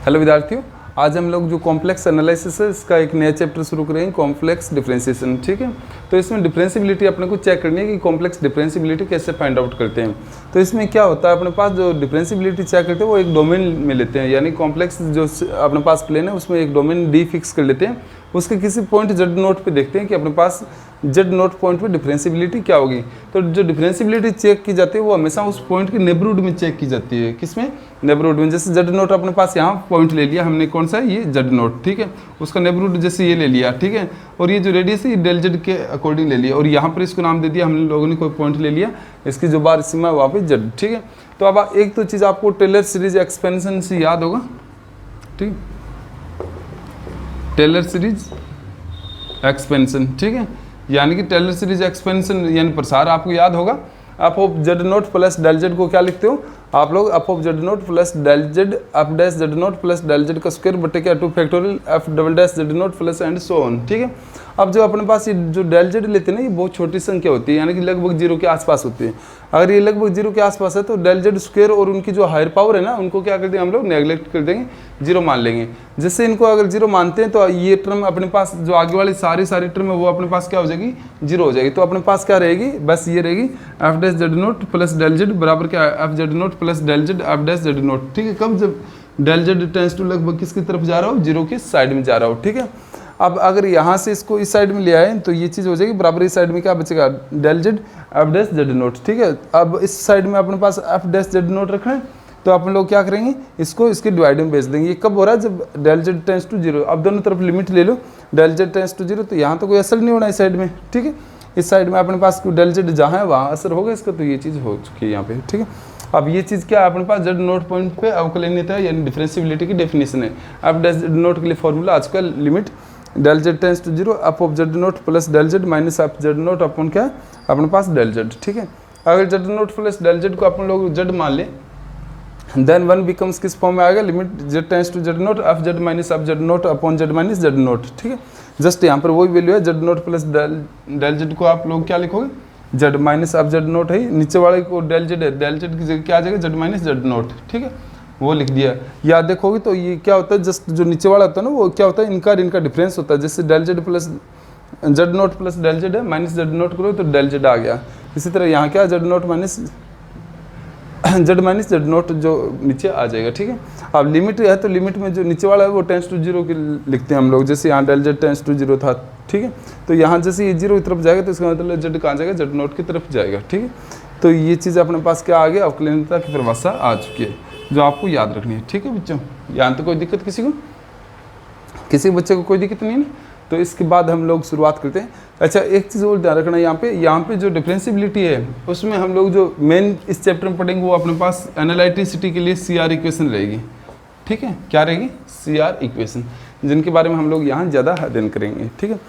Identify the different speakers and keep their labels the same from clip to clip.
Speaker 1: Hello विद्यार्थियों, आज हम लोग जो कॉम्प्लेक्स एनालिसिस है इसका एक नया चैप्टर शुरू करेंगे, कॉम्प्लेक्स डिफरेंशिएशन। ठीक है, तो इसमें डिफरेंशिएबिलिटी अपने को चेक करनी है कि कॉम्प्लेक्स डिफरेंशिएबिलिटी कैसे फाइंड आउट करते हैं। तो इसमें क्या होता है, अपने पास जो डिफरेंशिएबिलिटी चेक करते हैं वो एक डोमेन में लेते हैं, यानी कॉम्प्लेक्स जो अपने पास प्लेन है उसमें एक डोमेन डी फिक्स कर लेते हैं। उसके किसी पॉइंट जेड नोट पे देखते हैं कि अपने पास जेड नोट पॉइंट पे डिफरेंशिएबिलिटी क्या होगी। तो जो डिफरेंशिएबिलिटी चेक की जाती है वो हमेशा उस पॉइंट के नेबरहुड में चेक की जाती है। किसमें? नेबरहुड में। जैसे जेड नोट अपने पास यहाँ पॉइंट ले लिया हमने, कौन सा है ये जेड नोट, ठीक है, उसका नेबरहुड जैसे ये ले लिया, ठीक है, और ये जो रेडियस है ये डेल जेड के अकॉर्डिंग ले लिया, और यहाँ पर इसको नाम दे दिया हम लोगों ने, कोई पॉइंट ले लिया, इसकी जो बार सीमा है वहाँ पे जेड। ठीक है, तो अब एक तो चीज़ आपको टेलर सीरीज एक्सपेंशन से याद होगा, ठीक, टेलर सीरीज एक्सपेंशन, ठीक है, यानी कि टेलर सीरीज एक्सपेंशन यानी प्रसार आपको याद होगा। F of z note plus del z को क्या लिखते हो आप लोग? F of z note plus del z f dash z note plus del z का स्क्वायर बटे क्या 2 factorial f double dash z note plus and so on. ठीक है, अब जो अपने पास ये जो डेल जेड लेते हैं ना, ये बहुत छोटी संख्या होती है, यानी कि लगभग 0 के आसपास होती है। अगर ये लगभग 0 के आसपास है तो डेल जेड स्क्वायर और उनकी जो हायर पावर है ना, उनको क्या कर देंगे हम लोग? नेग्लेक्ट कर देंगे, 0 मान लेंगे। जिससे इनको अगर 0 मानते हैं तो ये टर्म अपने पास जो आगे वाली सारी टर्म है वो अपने पास क्या हो जाएगी? 0 हो जाएगी। तो अपने पास क्या रहेगी? बस ये रहेगी f dash z note plus del z बराबर क्या? F z note plus del z f dash z nought. ठीक है, कब? जब डेल जेड टेंस टू लगभग किसकी तरफ जा रहा हो? 0 के साइड में जा रहा हो। ठीक है, अब अगर यहाँ से इसको इस साइड में ले आए तो ये चीज़ हो जाएगी बराबर, इस साइड में क्या बचेगा? Del z f dash z nought. ठीक है, अब इस साइड में अपने पास एफ डैश जेड नोट रखना है, तो अपन लोग क्या करेंगे? इसको इसके डिवाइड में भेज देंगे। ये कब हो रहा है? जब डेल जेड टेंस टू 0। अब दोनों तरफ लिमिट ले लो, डेल जेड टेंस टू 0, तो यहाँ तो कोई असर नहीं होना इस साइड में। ठीक है, इस साइड में अपने पास डेल जेड जहाँ है वहाँ असर होगा इसका, तो ये चीज़ हो चुकी है यहाँ पे। ठीक है, अब ये चीज़ क्या है अपने पास? जेड नोट पॉइंट पे अवकलनीयता है, यानी डिफरेंशिएबिलिटी की डेफिनेशन है। अब डेल जेड नोट के लिए फॉर्मूला आजकल limit del z tends to 0 f of z note plus del z minus f z not अपन क्या है अपने पास? Del z. ठीक है, अगर z note plus del z को अपन लोग जेड मान ले, देन 1 बिकम्स किस फॉर्म में आएगा? Limit z tends to z nought f z minus f z nought upon z minus z nought. ठीक है, जस्ट यहाँ पर वही वैल्यू है, z note plus del z को आप लोग क्या लिखोगे? Z minus f z nought है, नीचे वाले को डेल जेड है, डेल जेड की जगह क्या आ जाएगा? Z minus z nought. ठीक है, वो लिख दिया। याद देखोगे तो ये क्या होता है? जस्ट जो नीचे वाला होता है ना, वो क्या होता है? इनका डिफरेंस होता है। जैसे del z plus z note plus del z है, माइनस जेड नोट करो तो डेल जेड आ गया। इसी तरह यहाँ क्या? Z note minus z note जो नीचे आ जाएगा। ठीक है, अब लिमिट है तो लिमिट में जो नीचे वाला है वो टेंस टू 0 की लिखते हैं हम लोग। जैसे यहाँ डेल जेड टेंस टू 0 था, ठीक है, तो यहाँ जैसे ये 0 की तरफ जाएगा तो इसका मतलब जेड कहाँ जाएगा? जेड नोट की तरफ जाएगा। ठीक है, तो ये चीज़ अपने पास क्या आ गया? अवकलनीयता की परिभाषा आ चुकी है, जो आपको याद रखनी है। ठीक है बच्चों, यहाँ तो कोई दिक्कत किसी बच्चे को कोई दिक्कत नहीं है। तो इसके बाद हम लोग शुरुआत करते हैं। अच्छा, एक चीज़ और ध्यान रखना, यहाँ पे जो डिफरेंशिएबिलिटी है उसमें हम लोग जो मेन इस चैप्टर में पढ़ेंगे वो अपने पास एनालिटिसिटी के लिए CR इक्वेशन रहेगी। ठीक है, क्या रहेगी? CR इक्वेशन, जिनके बारे में हम लोग यहाँ ज़्यादा अध्ययन करेंगे। ठीक है,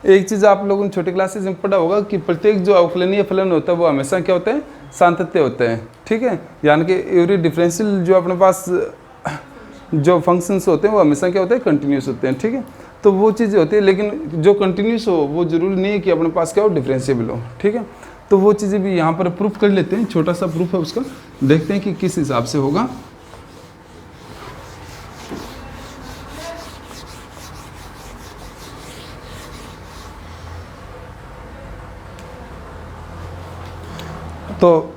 Speaker 1: एक चीज़ आप लोगों ने छोटे क्लासेस में पढ़ा होगा कि प्रत्येक जो अवकलनीय फलन होता है वो हमेशा क्या होता है? सातत्य होता है। ठीक है, यानी कि एवरी डिफरेंशियल जो अपने पास जो फंक्शंस होते हैं वो हमेशा क्या होते हैं? कंटिन्यूस होते हैं। ठीक है, तो वो चीज़ें होती है, लेकिन जो कंटिन्यूस हो वो जरूरी नहीं है कि अपने पास क्या हो? डिफरेंशिएबल हो। ठीक है, तो वो चीज़ें भी यहाँ पर प्रूफ कर लेते हैं, छोटा सा प्रूफ है उसका, देखते हैं कि किस हिसाब से होगा। तो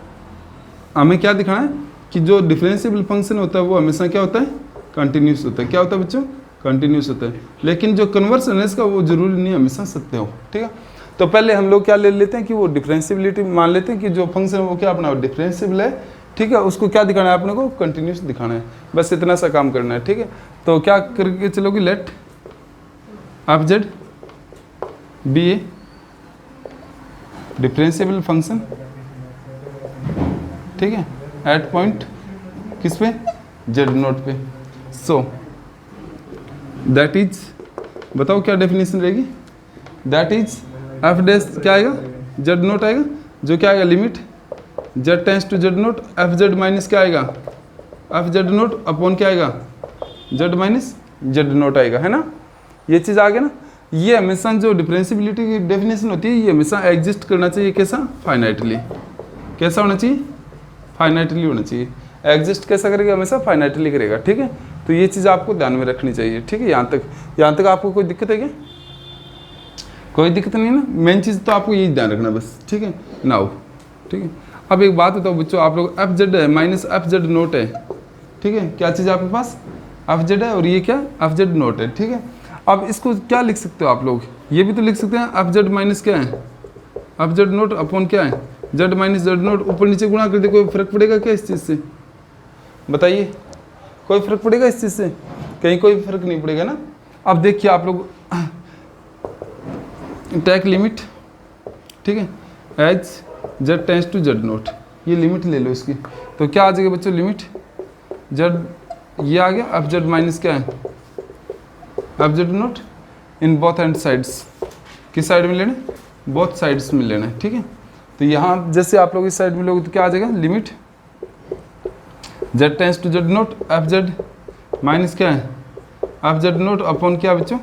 Speaker 1: हमें क्या दिखाना है कि जो डिफरेंशिएबल फंक्शन होता है वो हमेशा क्या होता है? कंटिन्यूस होता है। क्या होता है बच्चों? कंटिन्यूस होता है। लेकिन जो कन्वर्सन है इसका वो जरूरी नहीं हमेशा सत्य हो। ठीक है, तो पहले हम लोग क्या ले लेते हैं कि वो डिफरेंशिएबिलिटी मान लेते हैं कि जो फंक्शन है वो क्या अपना डिफरेंशिएबल है। ठीक है, उसको क्या दिखाना है? अपने को कंटिन्यूस दिखाना है, बस इतना सा काम करना है। ठीक है, तो क्या करके चलोगे? लेट एफ जेड बी ए डिफरेंशिएबल फंक्शन, ठीक है, एट पॉइंट किस पे? जेड नोट पे। सो दैट इज, बताओ क्या डेफिनेशन रहेगी? दैट इज एफ डैश क्या आएगा? जेड नोट आएगा, जो क्या आएगा? Limit z tends to z nought f z minus क्या आएगा? एफ जेड नोट अपॉन क्या आएगा? जेड माइनस जेड नोट आएगा, है ना? ये चीज़ आ गया ना? ये हमेशा जो डिफरेंशिएबिलिटी की डेफिनेशन होती है ये हमेशा एग्जिस्ट करना चाहिए। कैसा? फाइनाइटली। कैसा होना चाहिए? फाइनाइटली होना चाहिए। एग्जिस्ट कैसा करेगा? हमेशा फाइनाइटली करेगा। ठीक है, तो ये चीज़ आपको ध्यान में रखनी चाहिए, ठीक है। यहाँ तक आपको कोई दिक्कत है क्या? कोई दिक्कत नहीं ना, मेन चीज़ तो आपको यही ध्यान रखना बस, ठीक है। नाउ ठीक है, अब एक बात बताओ बच्चों, आप लोग एफ जेड है माइनस एफ जेड नोट है, ठीक है। क्या चीज़ है आपके पास? एफ जेड है और ये क्या? एफ जेड नोट है, ठीक है। अब इसको क्या लिख सकते हो आप लोग? ये भी तो लिख सकते हैं एफ जेड माइनस क्या है? एफ जेड नोट अपॉन क्या है? जेड माइनस जेड नोट, ऊपर नीचे गुणा कर दे, कोई फर्क पड़ेगा क्या इस चीज़ से? बताइए, कोई फर्क पड़ेगा इस चीज़ से? कहीं कोई फर्क नहीं पड़ेगा ना। अब देखिए आप लोग टेक लिमिट, ठीक है, h z tends to z nought, ये लिमिट ले लो इसकी, तो क्या आ जाएगा बच्चों? लिमिट जेड ये आ गया, एफ जेड माइनस क्या है? F z note in both and sides, किस साइड में लेना? बोथ साइड्स में लेना है, ठीक है। तो यहाँ जैसे आप लोग इस साइड में लोगे तो क्या आ जाएगा? Limit z tends to z nought f z minus क्या है? एफ जेड नोट अपॉन क्या बच्चों?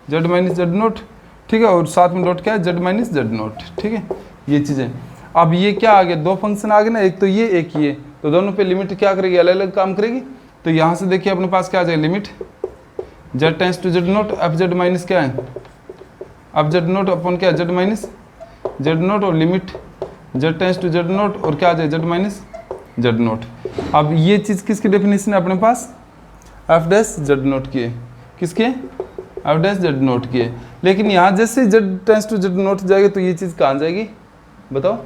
Speaker 1: जेड माइनस जेड नोट, ठीक है। और साथ में डॉट क्या है? जेड माइनस जेड नोट, ठीक है। ये चीज़ें, अब ये क्या आ गया? दो फंक्शन आ गए ना, एक तो ये एक ये, तो दोनों पे लिमिट क्या करेगी? अलग अलग काम करेगी। तो यहाँ से देखिए अपने पास क्या आ जाएगा? Limit z tends to z nought f z minus क्या है? एफ जेड नोट अपॉन क्या है? जेड माइनस जेड नोट, और limit z tends to z nought, और क्या आ जाए? Z minus z nought. अब ये चीज़ किसकी डेफिनेशन है अपने पास? एफ डैश जेड नोट की है, किसके? एफ डैश जेड नोट की है। लेकिन यहाँ जैसे z tends to z nought जाएगा तो ये चीज़ कहाँ जाएगी बताओ?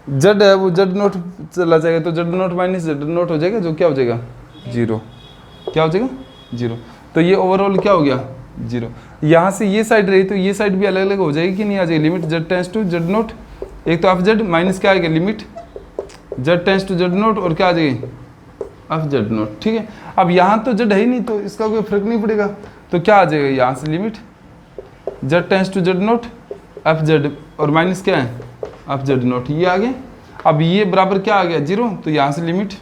Speaker 1: जेड है वो जेड नोट चला जाएगा, तो Z note minus z note हो जाएगा, जो क्या हो जाएगा? जीरो। क्या हो जाएगा? जीरो। तो ये ओवरऑल क्या हो गया? जीरो। यहाँ से ये साइड रही तो ये साइड भी अलग अलग हो जाएगी कि नहीं आ जाएगी? Limit z tends to z nought, एक तो एफ जेड माइनस क्या आएगा? Limit z tends to z nought, और क्या आ जाएगी? एफ जेड नोट, ठीक है। अब यहाँ तो जेड है ही नहीं तो इसका कोई फर्क नहीं पड़ेगा, तो क्या आ जाएगा? यहाँ से limit z tends to z nought f z, और माइनस क्या है? एफ जेड नोट, ये आ गया। अब ये बराबर क्या आ गया? जीरो। तो यहाँ से limit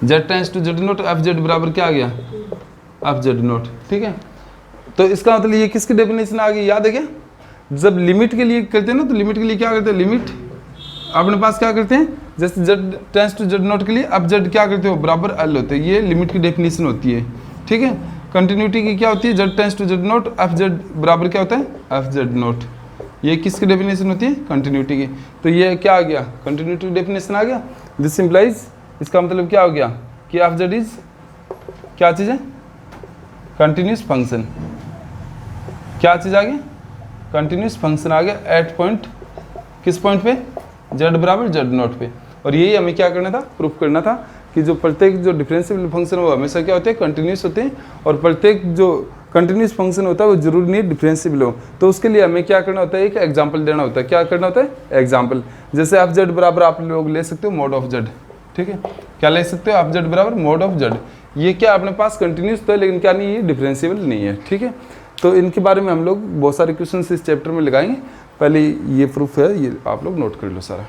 Speaker 1: z tends to z nought f z बराबर क्या आ गया? एफ जेड नोट, ठीक है। तो इसका मतलब ये किसकी डेफिनेशन आ गई? याद है क्या? जब लिमिट के लिए करते हैं ना, तो लिमिट के लिए क्या करते हैं? लिमिट अपने पास क्या करते हैं? जैसे z tends to z nought के लिए अब जेड क्या करते हो? बराबर एल होते हैं, ये लिमिट की डेफिनेशन होती है, ठीक है। कंटिन्यूटी की क्या होती है? Z tends to z nought f z बराबर क्या होता है? F z nought. ये किसकी डेफिनेशन होती है? कंटिन्यूटी की। तो ये क्या आ गया? कंटिन्यूटी डेफिनेशन आ गया। दिस सिंप्लाइज, इसका मतलब क्या हो गया कि एफ जेड इज क्या चीज़ है? Continuous function. क्या चीज़ आ गई? कंटिन्यूस फंक्शन आ गया एट पॉइंट, किस पॉइंट पे? जेड बराबर जेड नोट पे। और यही हमें क्या करना था? प्रूफ करना था कि जो प्रत्येक जो डिफरेंशियल फंक्शन वो हमेशा क्या होते हैं? कंटिन्यूस होते हैं, और प्रत्येक जो कंटिन्यूस फंक्शन होता है वो जरूरी नहीं डिफरेंशियल हो। तो उसके लिए हमें क्या करना होता है? एक एग्जाम्पल देना होता है। क्या करना होता है? एग्जाम्पल। जैसे एफ जेड बराबर आप लोग ले सकते हो मोड ऑफ जेड, ठीक है। क्या ले सकते हो? एफ जेड बराबर मोड ऑफ जेड। ये क्या अपने पास कंटिन्यूस तो है, लेकिन क्या नहीं, ये डिफरेंशिएबल नहीं है, ठीक है। तो इनके बारे में हम लोग बहुत सारे क्वेश्चन इस चैप्टर में लगाएंगे। पहले ये प्रूफ है, ये आप लोग नोट कर लो सारा।